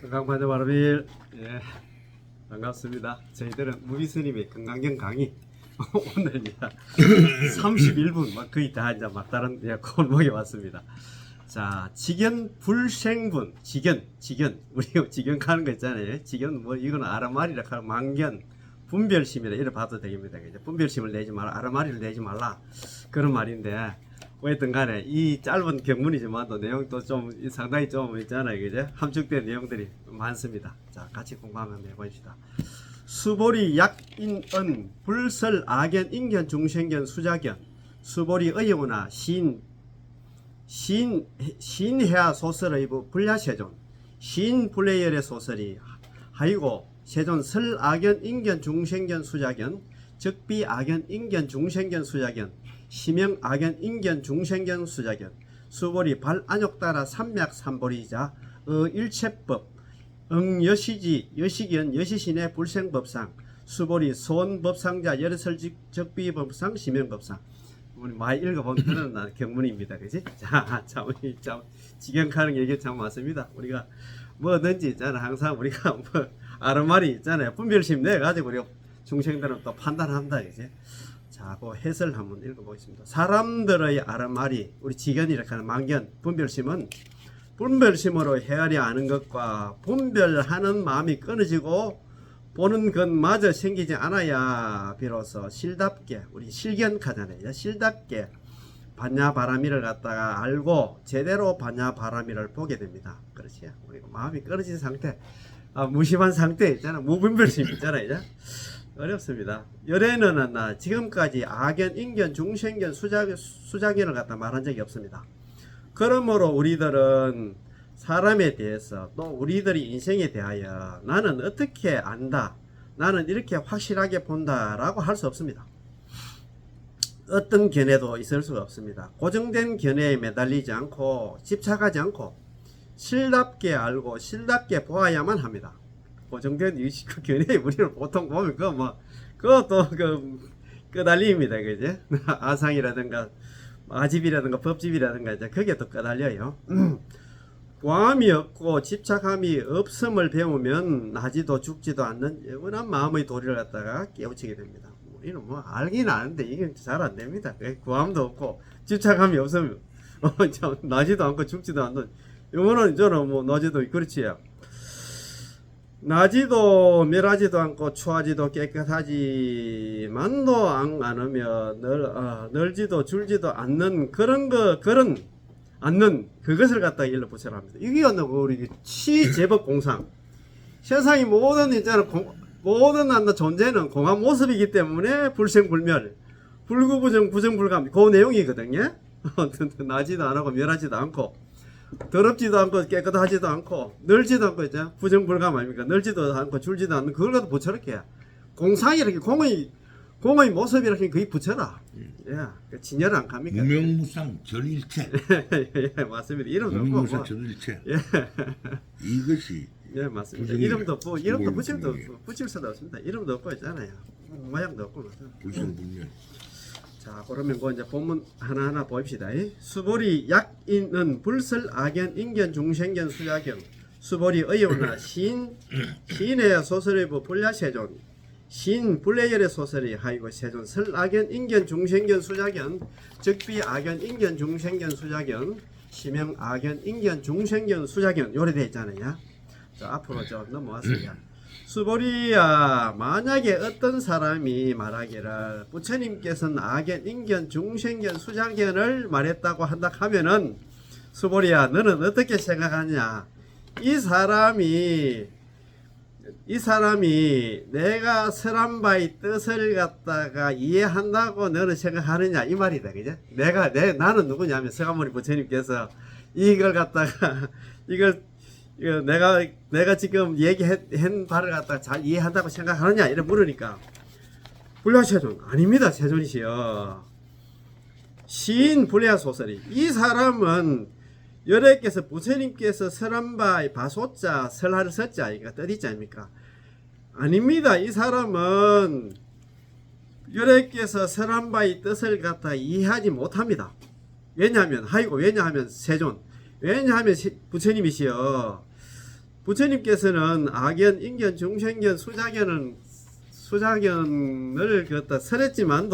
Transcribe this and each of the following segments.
건강반자 바라빌. 반갑습니다. 저희들은 무비스님의 건강경 강의 오늘입니다. 31분 막 거의 다 이제 막다른 골목에 왔습니다. 자, 직연 불생분, 직연 우리 직연 가는 거 있잖아요. 직연 뭐 이거는 아라말이라 하면 망견 분별심이라 이래 봐도 되겠습니다. 분별심을 내지 말라, 아라말이를 내지 말라 그런 말인데. 어쨌든 간에 이 짧은 경문이지만도 내용도 좀 상당히 좀 있잖아요. 그죠? 함축된 내용들이 많습니다. 자, 같이 공부 한번 해봅시다. 수보리 약인은 불설 악연 인견 중생견 수자견 수보리 의용나 신해야 소설의 불야세존 신불례열의 소설이 하이고 세존 설 악연 인견 중생견 수자견 적비 악연 인견 중생견 수자견 시명 악연 인견 중생견 수자견 수보리 발안욕 따라 삼맥 삼보리자 일체법 응여시지 여시견 여시신의 불생법상 수보리 손법상자 열설적비법상 시명법상 우리 많이 읽어본 그런 경문입니다. 그지? 자, 우리 참 직역하는 얘기 참 많습니다. 우리가 뭐든지 있잖아. 항상 우리가 뭐 아르말이 있잖아요. 분별심 내 가지고 우리가 중생들은 또 판단한다. 그지? 자, 그 해설 한번 읽어보겠습니다. 사람들의 아르말이 우리 직연이라고 하는 망견 분별심은 분별심으로 헤아려 아는 것과 분별하는 마음이 끊어지고 보는 것마저 생기지 않아야 비로소 실답게 우리 실견하잖아요. 실답게 반야바라미를 갖다가 알고 제대로 반야바라미를 보게 됩니다. 그렇지? 우리 마음이 끊어진 상태, 무심한 상태 있잖아. 무분별심 있잖아요. 어렵습니다. 열애는 지금까지 악견, 인견, 중생견, 수자견을 갖다 말한 적이 없습니다. 그러므로 우리들은 사람에 대해서 또 우리들의 인생에 대하여 나는 어떻게 안다, 나는 이렇게 확실하게 본다 라고 할 수 없습니다. 어떤 견해도 있을 수가 없습니다. 고정된 견해에 매달리지 않고 집착하지 않고 실답게 알고 실답게 보아야만 합니다. 고정된 그 견해 우리는 보통 보면 그것도 끄달림입니다. 그지? 아상이라든가 아집이라든가 법집이라든가 이제 그게 또 끄달려요. 광함이 없고 집착함이 없음을 배우면 나지도 죽지도 않는 영원한 마음의 도리를 갖다가 깨우치게 됩니다. 우리는 뭐 알긴 아는데 이게 잘 안 됩니다. 광함도 없고 집착함이 없으면 나지도 않고 죽지도 않는 영원한 저는 뭐 나지도 그렇지. 나지도 멸하지도 않고 추하지도 깨끗하지만도 않으며 널지도 줄지도 않는 않는 그것을 갖다가 일러 붙여라 합니다. 이게 우리 시제법 공상. 세상이 모든 있잖아 모든 존재는 공한 모습이기 때문에 불생불멸, 불구부정, 부정불감 그 내용이거든요. 나지도 안 하고 멸하지도 않고. 더럽지도 않고 깨끗하지도 않고 널지도 않고 있잖아. 부정불감 아닙니까? 널지도 않고 줄지도 않는 그걸 갖다 붙여놓게 공상이 이렇게 공의 모습이라고 거의 붙여라. 진열 안 갑니까? 무명무상 전일체. 예, 맞습니다. 이름도 무명무상 전일체. 이것이 맞습니다. 이름도 붙일 수도 없습니다. 이름도 없고 있잖아요. 모양도 없고 불생불멸. 자, 그러면 이제 본문 하나하나 봅시다. 수보리 약인은 불설 악견 인견 중생견 수자견 수보리 의용나 신의 소설의 불야세존 신불례열의 소설이 하이고 세존 설 악견 인견 중생견 수자견 적비 악견 인견 중생견 수자견 시명 악견 인견 중생견 수자견 요래 되어 있잖아요. 자, 앞으로 좀 넘어왔습니다. 수보리야, 만약에 어떤 사람이 말하기를 부처님께서는 악견, 인견, 중생견, 수자견을 말했다고 한다 하면은 수보리야, 너는 어떻게 생각하냐? 이 사람이 내가 설한 바의 뜻을 갖다가 이해한다고 너는 생각하느냐? 이 말이다, 그죠? 나는 누구냐면 서가모니 부처님께서 이걸 갖다가 내가 지금 얘기한 바를 갖다가 잘 이해한다고 생각하느냐 이래 물으니까 불야세존 아닙니다. 세존이시여 시인 불야 소설이 이 사람은 여래께서 부처님께서 설한 바의 바소자 설하를 설자 이거 뜻이지 않습니까? 아닙니다. 이 사람은 여래께서 설한 바의 뜻을 갖다 이해하지 못합니다. 왜냐하면 세존 왜냐하면 부처님이시여 부처님께서는 악연, 인견, 중생견, 수자견을 그것다 설했지만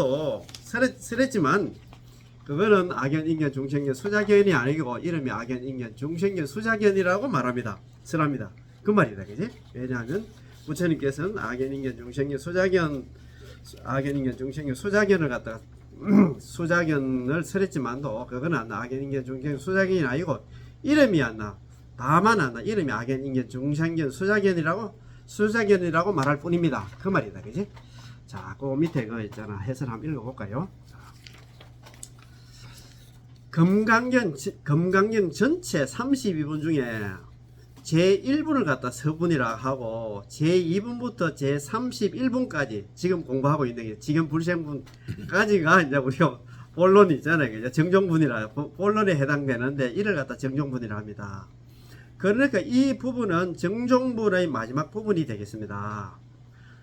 그거는 악연, 인견, 중생견, 수자견이 아니고 이름이 악연, 인견, 중생견, 수자견이라고 말합니다. 설합니다. 그 말이다, 그지? 왜냐하면 부처님께서는 악연, 인견, 중생견, 수자견, 악연, 인견, 중생견, 수자견을 갖다가 수자견을 설했지만도 그거는 악연, 인견, 중생견, 수자견이 아니고 이름이 안 나. 다만 안 나. 이름이 악연, 인견, 중생견, 수자견이라고 말할 뿐입니다. 그 말이다, 그지? 자, 그 밑에 그 있잖아. 해설 한번 읽어볼까요? 금강경 전체 32분 중에 제1분을 갖다 서분이라 하고 제2분부터 제31분까지 지금 공부하고 있는 게 지금 불생분까지가 이제 우리가 본론이 있잖아요. 그죠? 정종분이라 본론에 해당되는데 이를 갖다 정종분이라 합니다. 그러니까 이 부분은 정종분의 마지막 부분이 되겠습니다.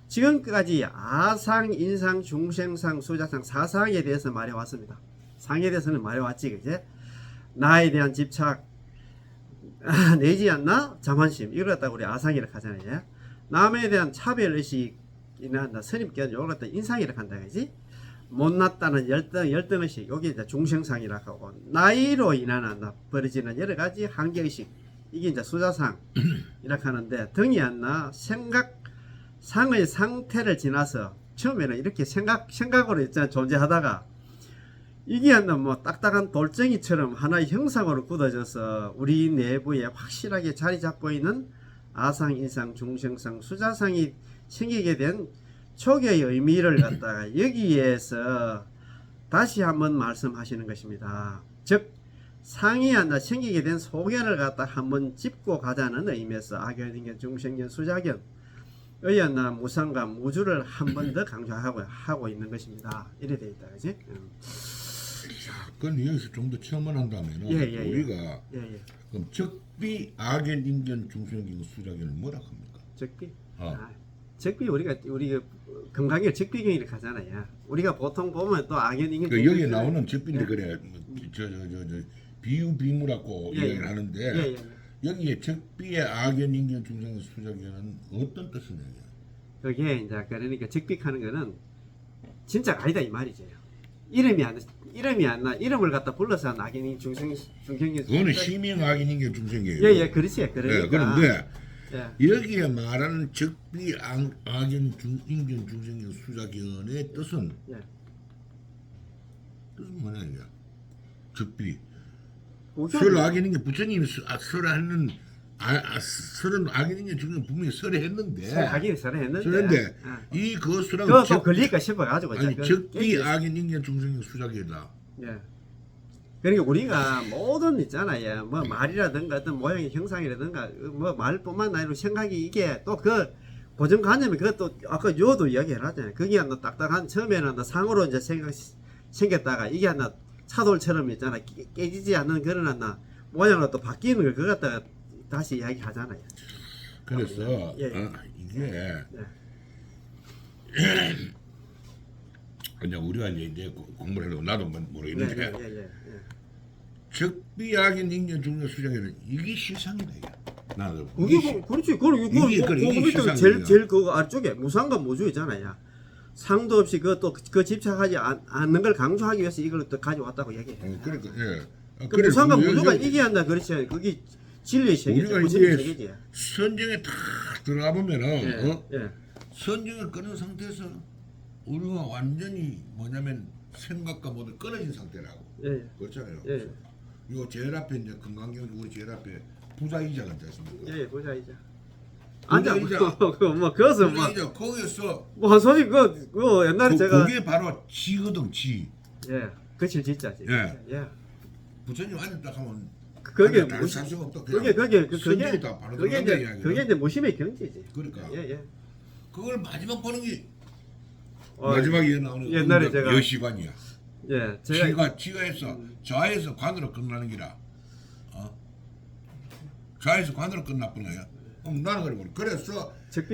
지금까지 아상, 인상, 중생상, 수자상, 사상에 대해서 말해왔습니다. 상에 대해서는 말해왔지, 그제? 나에 대한 집착, 내지 않나? 자만심. 이걸 갖다 우리 아상이라고 하잖아요. 남에 대한 차별의식이나 선입견, 이걸 갖다 인상이라고 한다, 그지? 못났다는 열등의식, 여기 이제 중생상이라고 하고, 나이로 인한 벌어지는 여러 가지 한계의식, 이게 이제 수자상이라고 하는데, 등이 안 나, 상의 상태를 지나서, 처음에는 이렇게 생각으로 있잖아, 존재하다가, 이게 한다 뭐 딱딱한 돌덩이처럼 하나의 형상으로 굳어져서 우리 내부에 확실하게 자리 잡고 있는 아상, 인상, 중생상, 수자상이 생기게 된 초기의 의미를 갖다가 여기에서 다시 한번 말씀하시는 것입니다. 즉 상이 한다 생기게 된 소견을 갖다 한번 짚고 가자는 의미에서 악연, 인견, 중생견, 수자견 의한나 무상과 무주를 한 번 더 강조하고 있는 것입니다. 이래 돼 있다, 그지? 그건 여기서 좀 더 체험을 한다면은 우리가 그럼 적비, 악연, 인견, 중생견, 수자견을 뭐라 합니까? 적비. 적비 우리가 건강에 적비경이라고 하잖아요. 우리가 보통 보면 또 악연, 인견. 그 여기 나오는 적비인데 그래 저 비유 비무라고 이야기를 하는데 여기에 적비의 악연, 인견, 중생견, 수자견은 어떤 뜻이냐? 그게 이제 그러니까 적비하는 거는 진짜 아니다 이 말이죠. 이름이 안 나. 이름을 갖다 불러서 악인이 중생견. 그거는 시명 악인 인견 중생견이에요. 그렇지. 그러니까. 그런데 여기에 말하는 적비 악인 인견 중생견 수자견의 뜻은 뭐냐 이게? 적비. 설 악인 인견 부처님이 설하는 설은 악인 인견 중생견 분명히 설했는데. 설했는데 이 거수랑 그거 걸릴까 싶어가지고. 아니 적비 악인 인견 중생견 수자견이다. 그러니까 우리가 모든 있잖아요. 뭐 말이라든가 어떤 모양의 형상이라든가 뭐 말뿐만 아니라 생각이 이게 또 그 고정관념이 그것도 아까 요도 이야기를 하잖아요. 그게 하나 딱딱한 처음에는 상으로 이제 생겼다가 이게 하나 차돌처럼 있잖아. 깨지지 않는 그런 하나 모양으로 또 바뀌는 걸 그거 갖다가 다시 이야기하잖아요. 그래서 이게 그냥 우리가 이제 공부를 해도 나도 모르겠는데 적비 악인 인견 중생 수자견은 이게 실상이다 이게. 나도 그게 그렇지. 그게 제일 그 아래쪽에 무상과 무주 있잖아요. 상도 없이 그 집착하지 않는 걸 강조하기 위해서 이걸 또 가져왔다고 얘기해. 그러니까 그 무상과 무주가 이게 한다 그렇지. 그게 진리의 세계지. 우리가 이제 선정에 다 들어가 보면은 선정을 끊은 상태에서 우리가 완전히 뭐냐면 생각과 모두 끊어진 상태라고. 그렇잖아요. 요 제일 앞에 이제 건강경 우리 제일 앞에 부자이자가 앉아 있습니다. 부자이자. 부자이자. 뭐 그것은 부자이자 거기서 뭐 한 소리 그 옛날에 제가 그게 바로 지거든 지. 그칠 지자지. 부처님 앉았다 하면 그게 그게 이제 무심의 경지지. 그러니까. 그걸 마지막 보는 게 마지막에 나오는 옛날에 제가 여시관이야. 제가 지가에서 좌에서 관으로 끝나는 기라. 좌에서 관으로 끝났구나요. 그럼 나는 그래. 그래서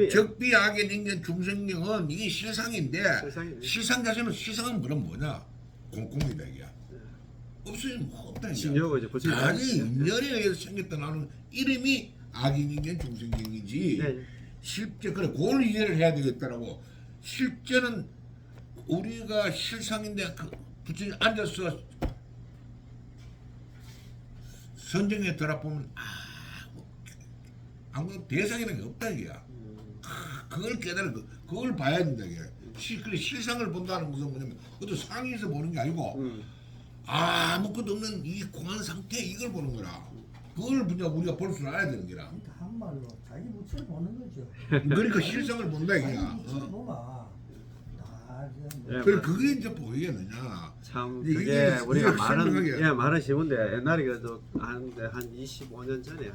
적비 악의 인견 중생경은 이게 실상인데 실상 자체는 실상은 그럼 뭐냐? 공공이다 이게. 없으면 뭐 없다 이게. 단지 인연에 의해서 생겼다 나는 이름이 악인이냐 중생경이지. 예. 실제 그래 그걸 이해를 해야 되겠다라고. 실제는 우리가 실상인데 그 부처님 앉아서 선정에 들어보면 아무 대상이라는 게 없다 이게야. 그걸 깨달아 그걸 봐야 된다 이게. 그래 실상을 본다는 것은 뭐냐면 그것도 상위에서 보는 게 아니고 아무것도 없는 이 공한 상태 이걸 보는 거라. 그걸 우리가 볼 줄 알아야 되는 거라. 그러니까 한말로 자기 무치를 보는 거죠. 그러니까 실상을 본다 자기 이게야. 무치를 보면 예. 그래 그게 이제 보이겠느냐. 참 이게 그게 우리가 설명하기가- 말은 쉬운데 옛날에 그래도 한 25년 전에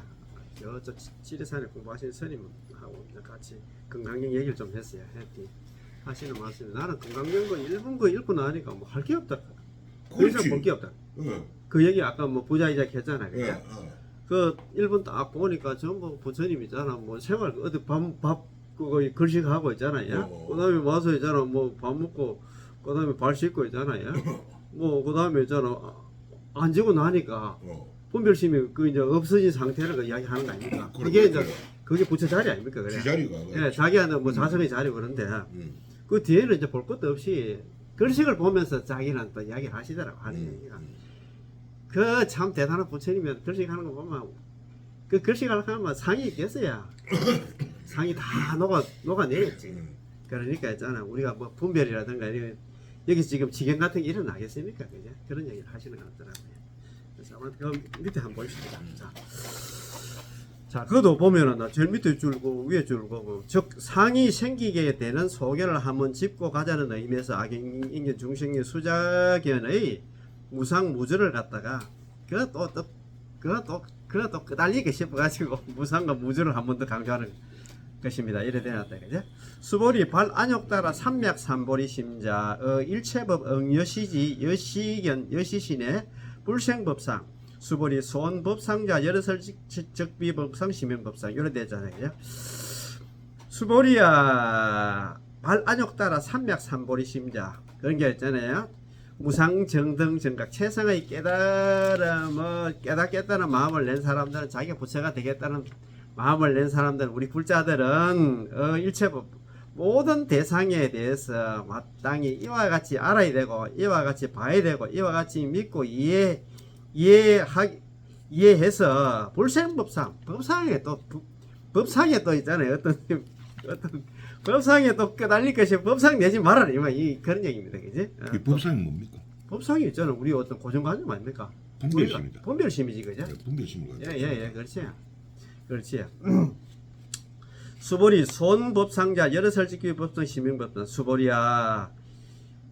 저쪽 지리산에 공부하신 스님하고 이제 같이 건강경 얘기를 좀 했어요. 했더니 하시는 말씀이 나는 건강경거 일본 거 읽고 나니까 뭐 할 게 없다. 그 이상 그렇지. 볼 게 없다. 어, 그 얘기 아까 뭐 부자이자 했잖아. 예, 그죠? 그 일본 딱 보니까 전부 부처님이잖아. 뭐 생활 어디 밥 그거 글씨하고 있잖아요. 그다음에 와서 있잖아. 뭐 밥 먹고 그다음에 발 씻고 있잖아요. 뭐 그다음에 있잖아. 앉고 나니까 분별심이 그 이제 없어진 상태를 그 이야기하는 거 아닙니까? 그게 이제 그게 부처 자리 아닙니까? 그래. 지자리가. 예, 자기한테 뭐 자성의 자리 그런데 그 뒤에는 이제 볼 것도 없이 글식을 보면서 자기는 또 이야기를 하시더라고 하는 얘기가. 그 참 대단한 부처님이 글식 하는 거 보면 그 글식 하면 상이 있겠어야 상이 다 녹아내겠지. 그러니까 있잖아 우리가 뭐 분별이라든가 여기 지금 지경 같은 게 일어나겠습니까? 그죠? 그런 얘기를 하시는 것 같더라고요. 그래서 아마 그 밑에 한번 보십시다. 자, 그것도 보면은 제일 밑에 줄고 위에 줄고 즉 상이 생기게 되는 소견을 한번 짚고 가자는 의미에서 악인, 인견, 중생견, 수자견의 무상무주를 갖다가 그것도 끄달리게 싶어가지고 무상과 무주를 한 번 더 강조하는 것입니다. 이래 되었다 그죠? 수보리 발 안욕 따라 삼맥 삼보리 심자 일체법 응여시지 여시견 여시신의 불생법상 수보리 소원법상자 여러설 적비법상 심연법상 이래 되잖아요. 그죠? 수보리야 발 안욕 따라 삼맥 삼보리 심자 그런 게 있잖아요. 무상정등 정각 최상의 깨달음을 깨닫겠다는 마음을 낸 사람들은 자기가 부처가 되겠다는 마음을 낸 사람들은 우리 불자들은 일체법 모든 대상에 대해서 마땅히 이와 같이 알아야 되고 이와 같이 봐야 되고 이와 같이 믿고 이해해서 불생법상 법상에 또 있잖아요. 어떤 법상에 또 끄달릴 것이 법상 내지 말아라 이 그런 얘기입니다. 그지? 이 법상이 뭡니까? 법상이 있잖아. 우리 어떤 고정관념 아닙니까? 분별심이다. 분별심이지, 그죠? 분별심을 가지고. 예, 그렇지. 수보리 손법상자 여러설직기 법상 시민법상 수보리야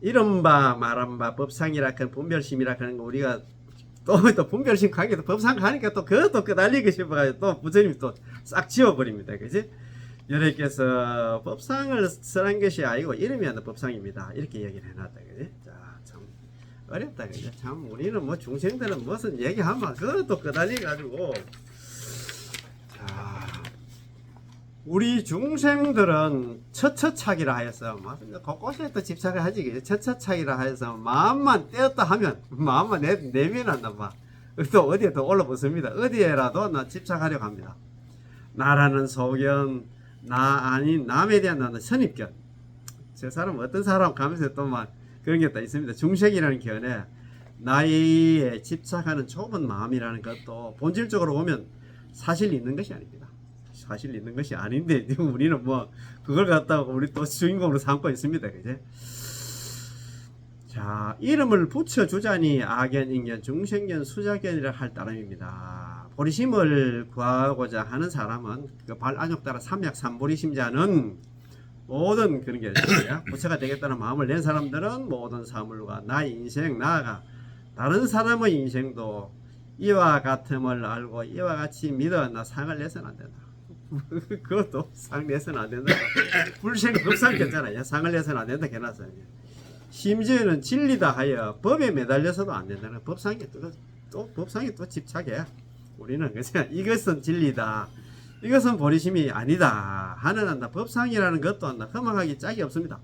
이른바 말한바 법상이라 큰 분별심이라 하는 거 우리가 또 분별심 관계도 법상 가니까 또 그것도 끄달리고 싶어가지고 또 부처님이 또 싹 지워버립니다. 그지? 여러께서 법상을 설한 것이 아니고 이름이 하는 법상입니다. 이렇게 얘기를 해놨다. 그지? 자, 참 어렵다. 그지? 참 우리는 뭐 중생들은 무슨 얘기하면 그것도 끄달리가지고 자, 우리 중생들은 처처차기라 하여서 곳곳에 또 집착을 하지. 그지? 처처차기라 하여서 마음만 떼었다 하면 마음만 내면한단 말. 또 어디에 또 올라붙습니다. 어디에라도 나 집착하려고 합니다. 나라는 소견, 나 아닌 남에 대한 나는 선입견. 저 사람 어떤 사람 가면서 또 막 그런 게 또 있습니다. 중생이라는 견해, 나이에 집착하는 좁은 마음이라는 것도 본질적으로 보면 사실 있는 것이 아닙니다. 사실 있는 것이 아닌데 우리는 뭐 그걸 갖다가 우리 또 주인공으로 삼고 있습니다. 그제? 자, 이름을 붙여주자니 악견, 인견, 중생견, 수자견이라 할 따름입니다. 보리심을 구하고자 하는 사람은 그 발 안욕 따라 삼약 삼보리심자는 모든 그런 게 있어요. 부처가 되겠다는 마음을 낸 사람들은 모든 사물과 나의 인생 나아가 다른 사람의 인생도 이와 같음을 알고 이와 같이 믿어 나 상을 내서는 안 된다. 그것도 상 내서는 안 된다. 불생 급상겼잖아요. 상을 내서는 안 된다. 해놨어요. 심지어는 진리다 하여 법에 매달려서도 안 된다는 법상에 또 법상에 또 집착해. 우리는 그냥 이것은 진리다. 이것은 보리심이 아니다 하는 법상이라는 것도 허망하기 짝이 없습니다.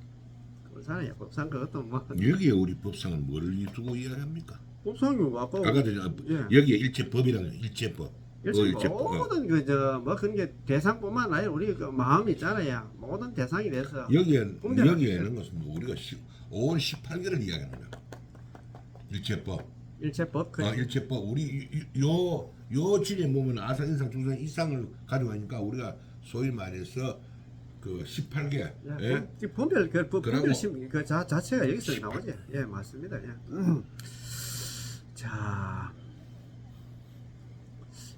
그렇잖아요. 법상 그것도 뭐 여기에 우리 법상은 뭐를 두고 이야기합니까? 법상이 아까 아까 전에 예. 여기에 일체법이라는 일체법. 일체법. 모든 그저뭐 그런 게 대상뿐만 아니라 우리 그 마음이 있잖아요. 모든 대상이 돼서 여기에는 것은 뭐 우리가 5월 18개를 이야기하는 거야. 일체법. 일체법 그 일체법 우리 요 질에 보면 아산 인상 중상 이상을 가져가니까 우리가 소위 말해서 그 18개. 예? 분별 그 분별 그러고- 그 자체가 여기서 나오지. 예, 맞습니다. 예. 자,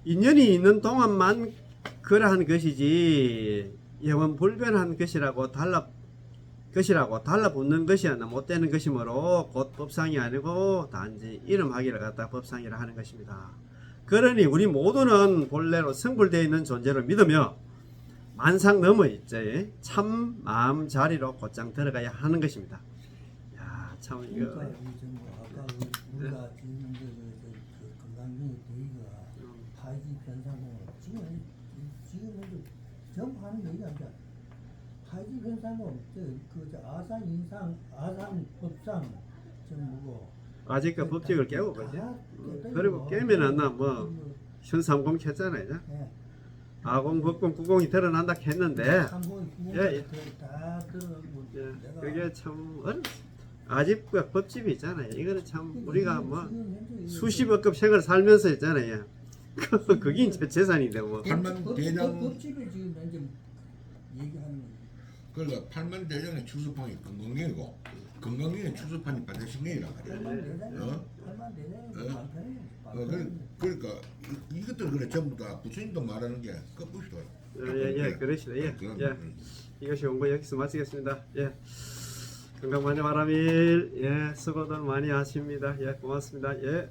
인연이 있는 동안만 그러한 것이지 영원 불변한 것이라고 달라붙는 것이야 못 되는 것이므로 곧 법상이 아니고 단지 이름하기를 갖다 법상이라 하는 것입니다. 그러니 우리 모두는 본래로 성불되어 있는 존재를 믿으며 만상 넘어 있지 참 마음 자리로 곧장 들어가야 하는 것입니다. 야, 참 이거 그러니까 우리 지금 아까 우리가 지금 이제 그 건강중에 대의가 파이지 변상공을 지금 전부 하는 얘기가 아니라 파이지 변상공 그 아산 인상 아산 법상 전부고 아직 그 법칙을 깨고 그지? 다 그리고 깨면은 나뭐 현삼공 했잖아요. 예. 아공, 법공, 구공이 드러난다 했는데 예, 다 들어가고 예, 내가 그게 참 아직 그 법집이 있잖아요. 이거는 참 우리가 뭐 수십억급 생을 살면서 있잖아요. 그게 이제 재산인데 뭐. 팔만 대장 법집을 지금 이제 얘기하는 거지. 그러니까 팔만 대장의 추수판이 건강경이고 건강경의 추수판이 반대신경이란 말이야. 팔만 대장이 그러니까 이것들 그래 전부 다 부처님도 말하는 게 끝부시다. 예, 그러시다. 예. 이것이 원고 여기서 마치겠습니다. 예. 건강 많이 바람일. 예, 수고들 많이 하십니다. 예, 고맙습니다. 예.